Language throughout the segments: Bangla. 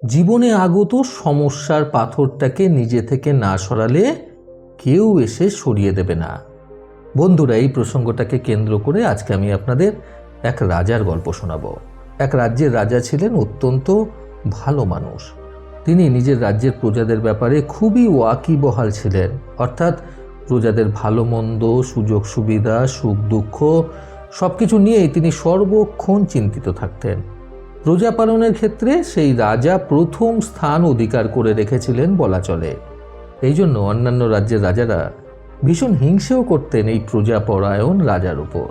জীবনে আগত সমস্যার পাথরটাকে নিজে থেকে না সরালে কেউ এসে সরিয়ে দেবে না। বন্ধুরা, এই প্রসঙ্গটাকে কেন্দ্র করে আজকে আমি আপনাদের এক রাজার গল্প শোনাব। এক রাজ্যের রাজা ছিলেন অত্যন্ত ভালো মানুষ। তিনি নিজের রাজ্যের প্রজাদের ব্যাপারে খুবই ওয়াকিবহাল ছিলেন, অর্থাৎ প্রজাদের ভালো মন্দ, সুযোগ সুবিধা, সুখ দুঃখ সব কিছু নিয়েই তিনি সর্বক্ষণ চিন্তিত থাকতেন। প্রজা পালনের ক্ষেত্রে সেই রাজা প্রথম স্থান অধিকার করে রেখেছিলেন বলা চলে। এই জন্য অন্যান্য রাজ্যের রাজারা ভীষণ হিংসেও করতেন এই প্রজাপরায়ণ রাজার উপর।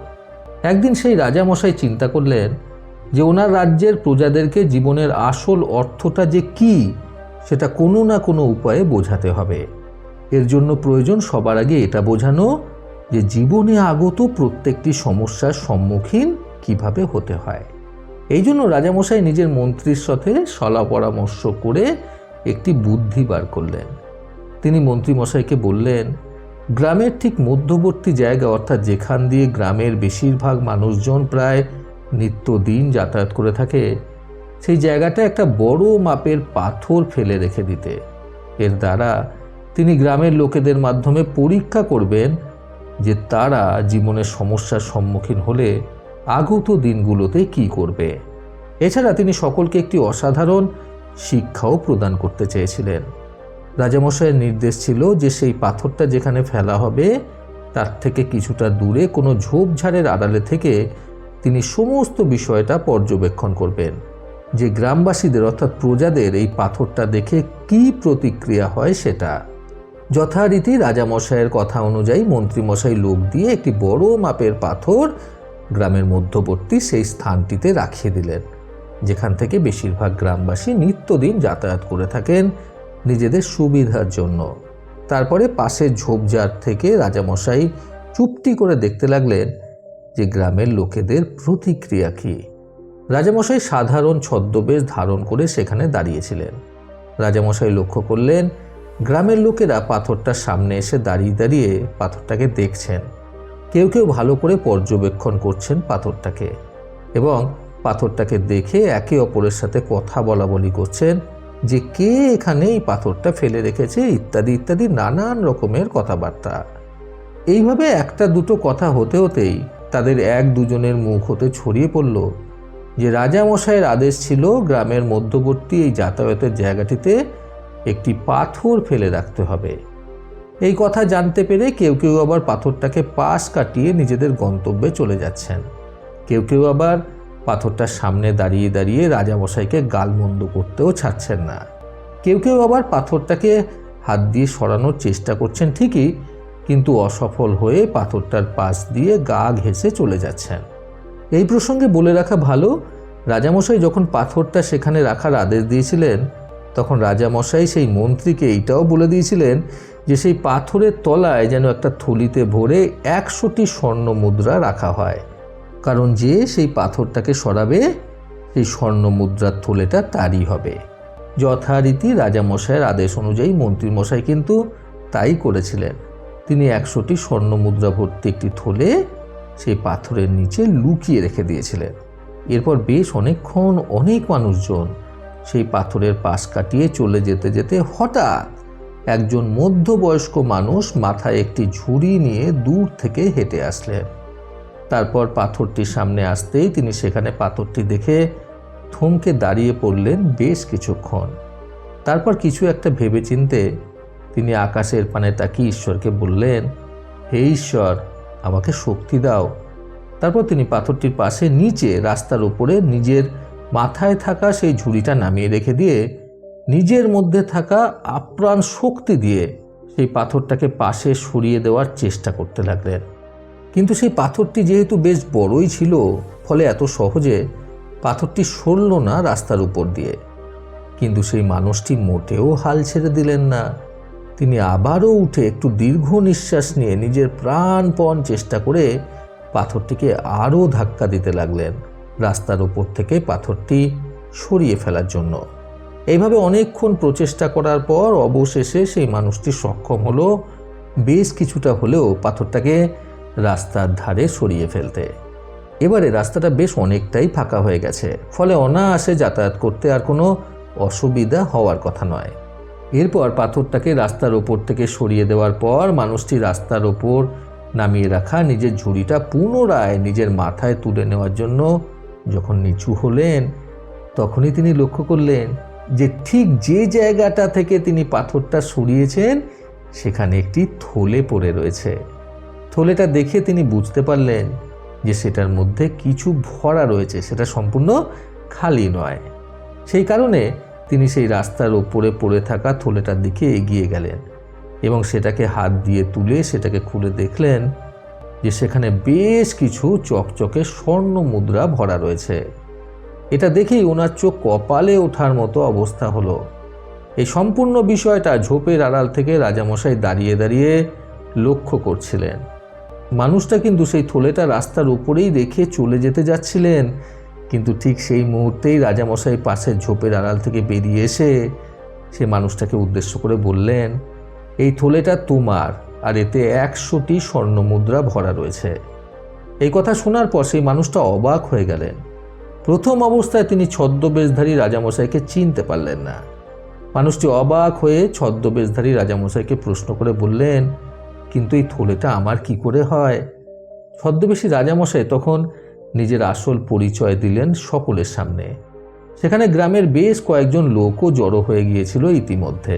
একদিন সেই রাজামশাই চিন্তা করলেন যে ওনার রাজ্যের প্রজাদেরকে জীবনের আসল অর্থটা যে কি সেটা কোনো না কোনো উপায়ে বোঝাতে হবে। এর জন্য প্রয়োজন সবার আগে এটা বোঝানো যে জীবনে আগত প্রত্যেকটি সমস্যার সম্মুখীন কিভাবে হতে হয়। এই জন্য রাজামশাই নিজের মন্ত্রীর সাথে সলা পরামর্শ করে একটি বুদ্ধি বার করলেন। তিনি মন্ত্রীমশাইকে বললেন, গ্রামের ঠিক মধ্যবর্তী জায়গা, অর্থাৎ যেখান দিয়ে গ্রামের বেশিরভাগ মানুষজন প্রায় নিত্যদিন যাতায়াত করে থাকে, সেই জায়গাটা একটা বড় মাপের পাথর ফেলে রেখে দিতে। এর দ্বারা তিনি গ্রামের লোকেদের মাধ্যমে পরীক্ষা করবেন যে তারা জীবনের সমস্যার সম্মুখীন হলে আগত দিনগুলোতে কি করবে। এছাড়া তিনি সকলকে একটি অসাধারণ শিক্ষাও প্রদান করতে চেয়েছিলেন। রাজামশাইয়ের নির্দেশ ছিল যে সেই পাথরটা যেখানে ফেলা হবে তার থেকে কিছুটা দূরে কোনো ঝোপঝাড়ের আড়ালে থেকে তিনি সমস্ত বিষয়টা পর্যবেক্ষণ করবেন, যে গ্রামবাসীদের অর্থাৎ প্রজাদের এই পাথরটা দেখে কি প্রতিক্রিয়া হয় সেটা। যথারীতি রাজামশাইয়ের কথা অনুযায়ী মন্ত্রীমশাই লোক দিয়ে একটি বড় মাপের পাথর গ্রামের মধ্যবর্তী সেই স্থানটিতে রাখিয়ে দিলেন, যেখান থেকে বেশিরভাগ গ্রামবাসী নিত্যদিন যাতায়াত করে থাকেন নিজেদের সুবিধার জন্য। তারপরে পাশের ঝোপঝাড় থেকে রাজামশাই চুপটি করে দেখতে লাগলেন যে গ্রামের লোকেদের প্রতিক্রিয়া কী। রাজামশাই সাধারণ ছদ্মবেশ ধারণ করে সেখানে দাঁড়িয়েছিলেন। রাজামশাই লক্ষ্য করলেন গ্রামের লোকেরা পাথরটার সামনে এসে দাঁড়িয়ে দাঁড়িয়ে পাথরটাকে দেখছেন। কেউ কেউ ভালো করে পর্যবেক্ষণ করছেন পাথরটাকে এবং পাথরটাকে দেখে একে অপরের সাথে কথা বলা বলি করছেন যে কে এখানে এই পাথরটা ফেলে রেখেছে ইত্যাদি ইত্যাদি নানান রকমের কথাবার্তা। এইভাবে একটা দুটো কথা হতে হতেই তাদের এক দুজনের মুখ হতে ছড়িয়ে পড়ল যে রাজামশাইয়ের আদেশ ছিল গ্রামের মধ্যবর্তী এই যাতায়াতের জায়গাটিতে একটি পাথর ফেলে রাখতে হবে। এই কথা জানতে পেরে কেউ কেউ আবার পাথরটাকে পাশ কাটিয়ে নিজেদের গন্তব্যে চলে যাচ্ছেন। কেউ কেউ আবার পাথরটার সামনে দাঁড়িয়ে দাঁড়িয়ে রাজামশাইকে গালমন্দ করতেও ছাড়ছেন না। কেউ কেউ আবার পাথরটাকে হাত দিয়ে সরানোর চেষ্টা করছেন ঠিকই, কিন্তু অসফল হয়ে পাথরটার পাশ দিয়ে গা ঘেঁষে চলে যাচ্ছেন। এই প্রসঙ্গে বলে রাখা ভালো, রাজামশাই যখন পাথরটা সেখানে রাখার আদেশ দিয়েছিলেন তখন রাজামশাই সেই মন্ত্রীকে এইটাও বলে দিয়েছিলেন যে সেই পাথরের তলায় যেন একটা থলিতে ভরে 100টি স্বর্ণ মুদ্রা রাখা হয়, কারণ যে সেই পাথরটাকে সরাবে সেই স্বর্ণ মুদ্রার থলেটা তারই হবে। যথারীতি রাজামশাইয়ের আদেশ অনুযায়ী মন্ত্রীমশাই কিন্তু তাই করেছিলেন। তিনি 100টি স্বর্ণ মুদ্রা ভর্তি একটি থলে সেই পাথরের নিচে লুকিয়ে রেখে দিয়েছিলেন। এরপর বেশ অনেকক্ষণ অনেক মানুষজন সেই পাথরের পাশ কাটিয়ে চলে যেতে যেতে হঠাৎ একজন মধ্যবয়স্ক মানুষ মাথায় একটি ঝুড়ি নিয়ে দূর থেকে হেঁটে আসলেন। তারপর পাথরটির সামনে আসতেই তিনি সেখানে পাথরটি দেখে থমকে দাঁড়িয়ে পড়লেন বেশ কিছুক্ষণ। তারপর কিছু একটা ভেবেচিন্তে তিনি আকাশের পানে তাকিয়ে ঈশ্বরকে বললেন, হে ঈশ্বর, আমাকে শক্তি দাও। তারপর তিনি পাথরটির পাশে নিচে রাস্তার উপরে নিজের মাথায় থাকা সেই ঝুড়িটা নামিয়ে রেখে দিয়ে নিজের মধ্যে থাকা আপ্রাণ শক্তি দিয়ে সেই পাথরটাকে পাশে সরিয়ে দেওয়ার চেষ্টা করতে লাগলেন। কিন্তু সেই পাথরটি যেহেতু বেশ বড়ই ছিল, ফলে এত সহজে পাথরটি সরল না রাস্তার উপর দিয়ে। কিন্তু সেই মানুষটি মোটেও হাল ছেড়ে দিলেন না। তিনি আবারও উঠে একটু দীর্ঘ নিঃশ্বাস নিয়ে নিজের প্রাণপণ চেষ্টা করে পাথরটিকে আরও ধাক্কা দিতে লাগলেন রাস্তার উপর থেকে পাথরটি সরিয়ে ফেলার জন্য। এইভাবে অনেকক্ষণ প্রচেষ্টা করার পর অবশেষে সেই মানুষটি সক্ষম হলো বেশ কিছুটা হলেও পাথরটাকে রাস্তার ধারে সরিয়ে ফেলতে। এবারে রাস্তাটা বেশ অনেকটাই ফাঁকা হয়ে গেছে, ফলে অনায়াসে যাতায়াত করতে আর কোনো অসুবিধা হওয়ার কথা নয়। এরপর পাথরটাকে রাস্তার ওপর থেকে সরিয়ে দেওয়ার পর মানুষটি রাস্তার ওপর নামিয়ে রাখা নিজের ঝুড়িটা পুনরায় নিজের মাথায় তুলে নেওয়ার জন্য যখন নিচু হলেন, তখনই তিনি লক্ষ্য করলেন যে ঠিক যে জায়গাটা থেকে তিনি পাথরটা সরিয়েছেন সেখানে একটি থলে পড়ে রয়েছে। থলেটা দেখে তিনি বুঝতে পারলেন যে সেটার মধ্যে কিছু ভরা রয়েছে, সেটা সম্পূর্ণ খালি নয়। সেই কারণে তিনি সেই রাস্তার ওপরে পড়ে থাকা থলেটার দিকে এগিয়ে গেলেন এবং সেটাকে হাত দিয়ে তুলে সেটাকে খুলে দেখলেন যে সেখানে বেশ কিছু চকচকে স্বর্ণ মুদ্রা ভরা রয়েছে। এটা দেখেই ওনার চোখ কপালে ওঠার মতো অবস্থা হলো। এই সম্পূর্ণ বিষয়টা ঝোপের আড়াল থেকে রাজামশাই দাঁড়িয়ে দাঁড়িয়ে লক্ষ্য করছিলেন। মানুষটা কিন্তু সেই থলেটা রাস্তার উপরেই রেখে চলে যেতে যাচ্ছিলেন, কিন্তু ঠিক সেই মুহূর্তেই রাজামশাই পাশের ঝোপের আড়াল থেকে বেরিয়ে এসে সে মানুষটাকে উদ্দেশ্য করে বললেন, এই থলেটা তোমার, আর এতে 100টি স্বর্ণ মুদ্রা ভরা রয়েছে। এই কথা শোনার পর সেই মানুষটা অবাক হয়ে গেলেন। প্রথম অবস্থায় তিনি ছদ্মবেশধারী রাজামশাইকে চিনতে পারলেন না। মানুষটি অবাক হয়ে ছদ্মবেশধারী রাজামশাইকে প্রশ্ন করে বললেন, কিন্তু এই থলেটা আমার কি করে হয়? ছদ্মবেশী রাজামশাই তখন নিজের আসল পরিচয় দিলেন সকলের সামনে। সেখানে গ্রামের বেশ কয়েকজন লোকও জড়ো হয়ে গিয়েছিল ইতিমধ্যে।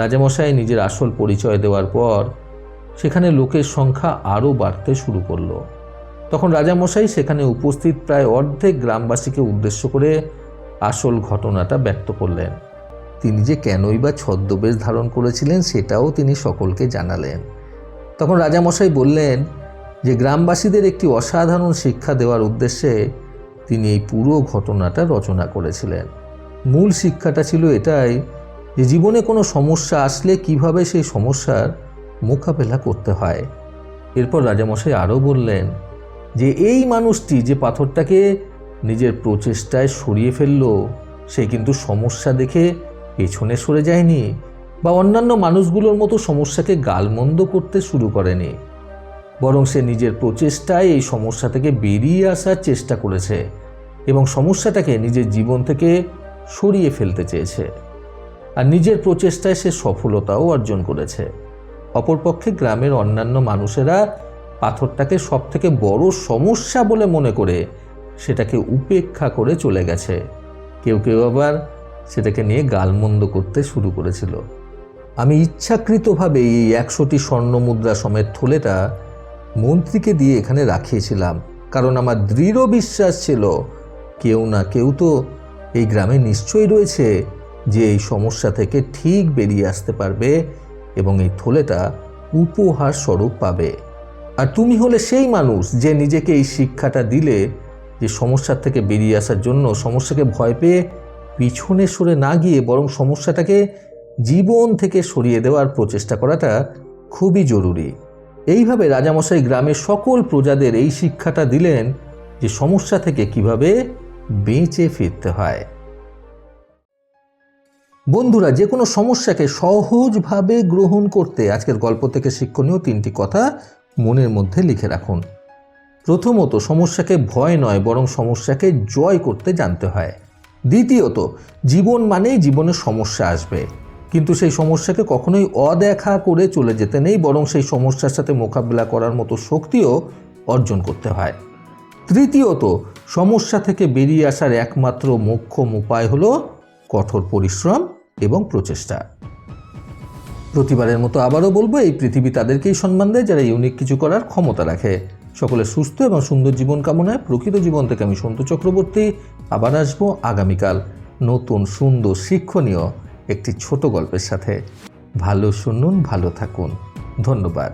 রাজামশাই নিজের আসল পরিচয় দেওয়ার পর সেখানে লোকের সংখ্যা আরও বাড়তে শুরু করল। তখন রাজামশাই সেখানে উপস্থিত প্রায় অর্ধেক গ্রামবাসীকে উদ্দেশ্য করে আসল ঘটনাটা ব্যক্ত করলেন। তিনি যে কেনই বা ছদ্মবেশ ধারণ করেছিলেন সেটাও তিনি সকলকে জানালেন। তখন রাজামশাই বললেন যে গ্রামবাসীদের একটি অসাধারণ শিক্ষা দেওয়ার উদ্দেশ্যে তিনি এই পুরো ঘটনাটা রচনা করেছিলেন। মূল শিক্ষাটা ছিল এটাই যে জীবনে কোনো সমস্যা আসলে কিভাবে সেই সমস্যার মোকাবেলা করতে হয়। এরপর রাজামশাই আরও বললেন যে এই মানুষটি যে পাথরটাকে নিজের প্রচেষ্টায় সরিয়ে ফেলল, সে কিন্তু সমস্যা দেখে পেছনে সরে যায়নি বা অন্যান্য মানুষগুলোর মতো সমস্যাকে গালমন্দ করতে শুরু করেনি, বরং সে নিজের প্রচেষ্টায় এই সমস্যা থেকে বেরিয়ে আসার চেষ্টা করেছে এবং সমস্যাটাকে নিজের জীবন থেকে সরিয়ে ফেলতে চেয়েছে। আর নিজের প্রচেষ্টায় সে সফলতাও অর্জন করেছে। অপরপক্ষে গ্রামের অন্যান্য মানুষেরা পাথরটাকে সবথেকে বড় সমস্যা বলে মনে করে সেটাকে উপেক্ষা করে চলে গেছে। কেউ কেউ আবার সেটাকে নিয়ে গালমন্দ করতে শুরু করেছিল। আমি ইচ্ছাকৃতভাবে এই 100টি স্বর্ণ মুদ্রা সমেত থলেটা মন্ত্রীকে দিয়ে এখানে রাখিয়েছিলাম, কারণ আমার দৃঢ় বিশ্বাস ছিল কেউ না কেউ তো এই গ্রামে নিশ্চয়ই রয়েছে যে এই সমস্যা থেকে ঠিক বেরিয়ে আসতে পারবে এবং এই থলেটা উপহার স্বরূপ পাবে। আর তুমি হলে সেই মানুষ যে নিজেকে এই শিক্ষাটা দিলে যে সমস্যার থেকে বেরিয়ে আসার জন্য সমস্যাকে ভয় পেয়ে পিছনে সরে না গিয়ে বরং সমস্যাটাকে জীবন থেকে সরিয়ে দেওয়ার প্রচেষ্টা করাটা খুবই জরুরি। এইভাবে রাজামশাই গ্রামের সকল প্রজাদের এই শিক্ষাটা দিলেন যে সমস্যা থেকে কিভাবে বেঁচে ফিরতে হয়। বন্ধুরা, যে কোনো সমস্যাকে সহজভাবে গ্রহণ করতে আজকের গল্প থেকে শিক্ষণীয় 3টি কথা মনের মধ্যে লিখে রাখুন। প্রথমত, সমস্যাকে ভয় নয় বরং সমস্যাকে জয় করতে জানতে হয়। দ্বিতীয়ত, জীবন মানেই জীবনে সমস্যা আসবে, কিন্তু সেই সমস্যাকে কখনোই অদেখা করে চলে যেতে নেই, বরং সেই সমস্যার সাথে মোকাবিলা করার মতো শক্তিও অর্জন করতে হয়। তৃতীয়ত, সমস্যা থেকে বেরিয়ে আসার একমাত্র মোক্ষম উপায় হলো কঠোর পরিশ্রম এবং প্রচেষ্টা। প্রতিবারের মতো আবারও বলবো, এই পৃথিবী তাদেরকেই সম্মান দেয় যারা ইউনিক কিছু করার ক্ষমতা রাখে। সকলের সুস্থ এবং সুন্দর জীবন কামনায় প্রকৃত জীবন থেকে আমি সন্তু চক্রবর্তী আবার আসবো আগামীকাল নতুন সুন্দর শিক্ষণীয় একটি ছোট গল্পের সাথে। ভালো শুনুন, ভালো থাকুন। ধন্যবাদ।